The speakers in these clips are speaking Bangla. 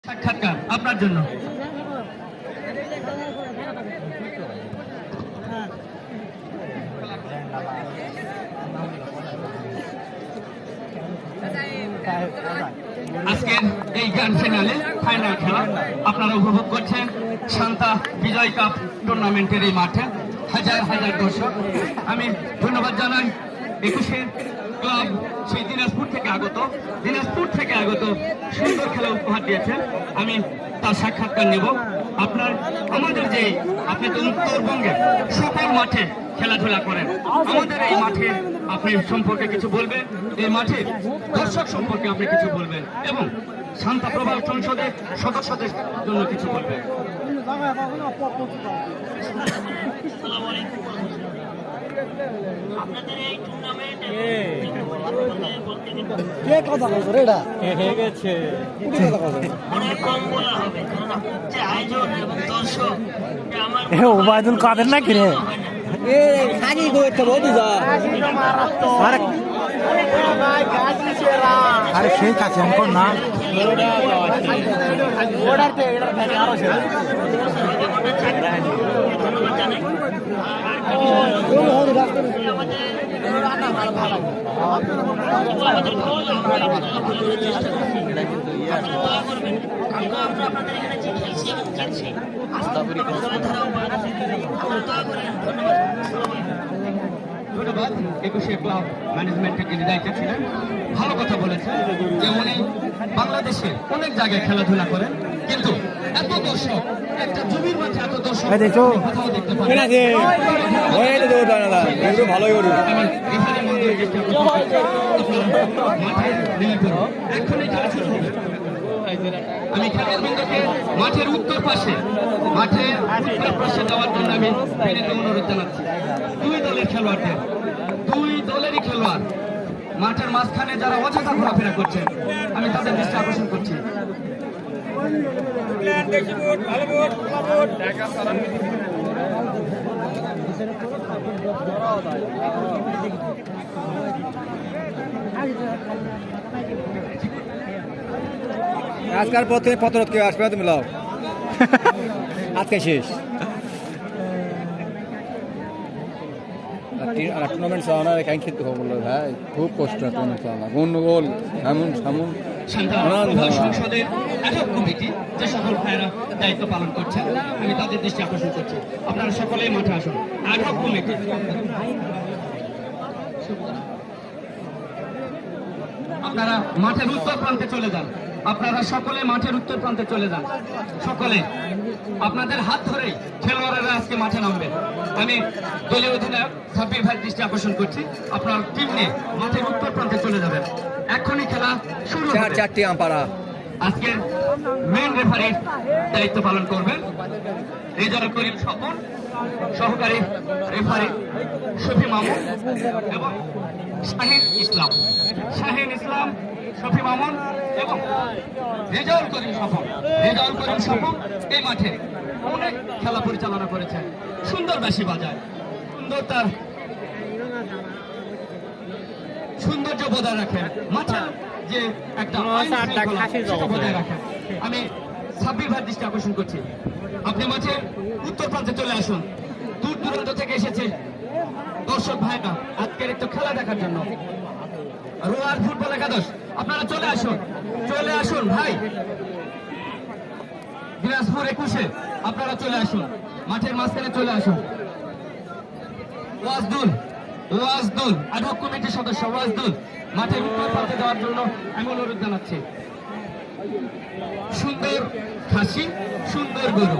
সাক্ষাৎকার আপনার জন্য। আজকের এই গ্র্যান্ড ফিনালে ফাইনাল খেলা আপনারা উপভোগ করছেন শান্তা বিজয় কাপ টুর্নামেন্টের এই মাঠে হাজার হাজার দর্শক। আমি ধন্যবাদ জানাই 21 ক্লাব সেই দিনাজপুর থেকে আগত সুন্দর খেলা উপহার দিয়েছেন। আমি তার সাক্ষাৎকার নেব। আমাদের যে আপনি তো উত্তরবঙ্গে সকল মাঠে খেলাধুলা করেন, আমাদের এই মাঠে আপনি সম্পর্কে কিছু বলবেন, এই মাঠে দর্শক সম্পর্কে আপনি কিছু বলবেন এবং শান্তা প্রভাব সংসদের সদস্যদের জন্য কিছু বলবেন। আপনাদের এই টুর্নামেন্টে অনেক কম বলা হবে, কারণ যে আয়োজন এবং দর্শক ওবায়দুল কাদের নাকি রে আরে সেই কাছে এখন না আপনাদের এখানে যে খেলছি এবং খেলছি ধন্যবাদ 21 ক্লাব ম্যানেজমেন্টের যিনি দায়িত্বে ছিলেন, ভালো কথা বলেছেন যে উনি বাংলাদেশে অনেক জায়গায় খেলাধুলা করেন, কিন্তু এত দর্শক একটা জমির মাঠে এত দর্শক কোথাও দেখতে পারেন আমি খেলার বিন্দুকে মাঠের উত্তর পাশে যাওয়ার জন্য আমি অনুরোধ জানাচ্ছি। দুই দলেরই খেলোয়াড় মাঠের মাঝখানে যারা অযথা ঘোরাফেরা করছে, আমি তাদের দৃষ্টি আকর্ষণ করছি। আজকাল পথে পথরথ কেউ আসবে তুমি লাও আজকে শেষ টুর্নামেন্ট চাওয়া কাই খেতে হবে বললো ভাই, খুব কষ্ট টুর্নামেন্ট চাওয়া গন্ডগোল এমন সামন সংসদের একক কমিটি যে সকল ভাইয়েরা দায়িত্ব পালন করছেন, আমি তাদের দৃষ্টি আকর্ষণ করছি। আপনারা সকলেই মাঠে আসুন। একক কমিটি আপনারা মাঠের উত্তর প্রান্তে চলে যান। সকলে আপনাদের হাত ধরেই খেলোয়াড়েরা আজকে মাঠে নামবেন। আমি দলীয় অধিনায়ক সাব্বির ভাইয়ের দৃষ্টি আকর্ষণ করছি, আপনার টিম নিয়ে মাঠের উত্তর প্রান্তে চলে যাবেন। এখনই খেলা শুরু হবে। 4টি আম্পায়ার আজকে মেন রেফারির দায়িত্ব পালন করবেন রেজাউল করিম স্বপন, সহকারী রেফারি শফি মামুন এবং শাহিন ইসলাম, শফি মামুন এবং রেজাউল করিম স্বপন এই মাঠে অনেক খেলা পরিচালনা করেছেন। সুন্দর বাঁশি বাজায়, সুন্দর তার সৌন্দর্য বজায় রাখেন, মাঠে যে একটা বজায় রাখেন। আমি সাব্বির ভাইয়ের দৃষ্টি আকর্ষণ করছি, আপনি মাঠে উত্তর প্রান্তে চলে আসুন। দূর দূরান্ত থেকে এসেছে দর্শক ভাইরা আজকের একটু খেলা দেখার জন্য। রোয়ার ফুটবল একাদশ আপনারা চলে আসুন ভাই। দিনাজপুর 21 আপনারা চলে আসুন, মাঠের মাঝখানে চলে আসুন। ওয়াজদুল অ্যাডহক কমিটির সদস্য ওয়াজদুল মাঠের উত্তর প্রান্তে যাওয়ার জন্য আমি অনুরোধ জানাচ্ছি। সুন্দর খাসি, সুন্দর গরু,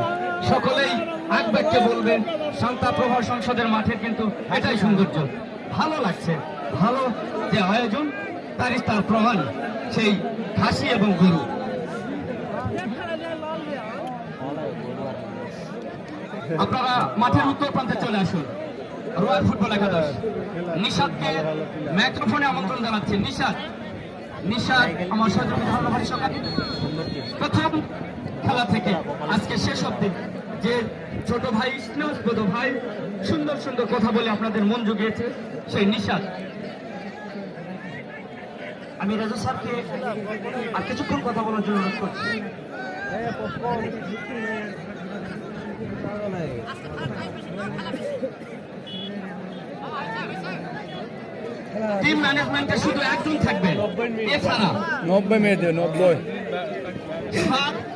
সকলেই এক বাক্যে বলবেন শান্তা প্রভা সংসদের মাঠের কিন্তু এটাই সৌন্দর্য। ভালো লাগছে, ভালো যে আয়োজন তার প্রমাণ সেই খাসি এবং গরু। আপনারা মাঠের উত্তর প্রান্তে চলে আসুন। রয়্যাল ফুটবল একাদশ নিশাদকে মাইক্রোফোনে আমন্ত্রণ জানাচ্ছি। নিশাদ আমার সহযোগী ধর্মভারী সকাল প্রথম খেলা থেকে আজকে শেষ অবধি যে ছোট ভাই, স্নেহস্পদ ভাই, সুন্দর সুন্দর কথা বলে আপনাদের মন জুগিয়েছে সেই নিশাদ। আমি রাজু স্যারকে আর কিছুক্ষণ কথা বলার জন্য অনুরোধ করছি। টিম ম্যানেজমেন্টে শুধু একজন থাকবেন, এছাড়া 90 মিনিট 90 7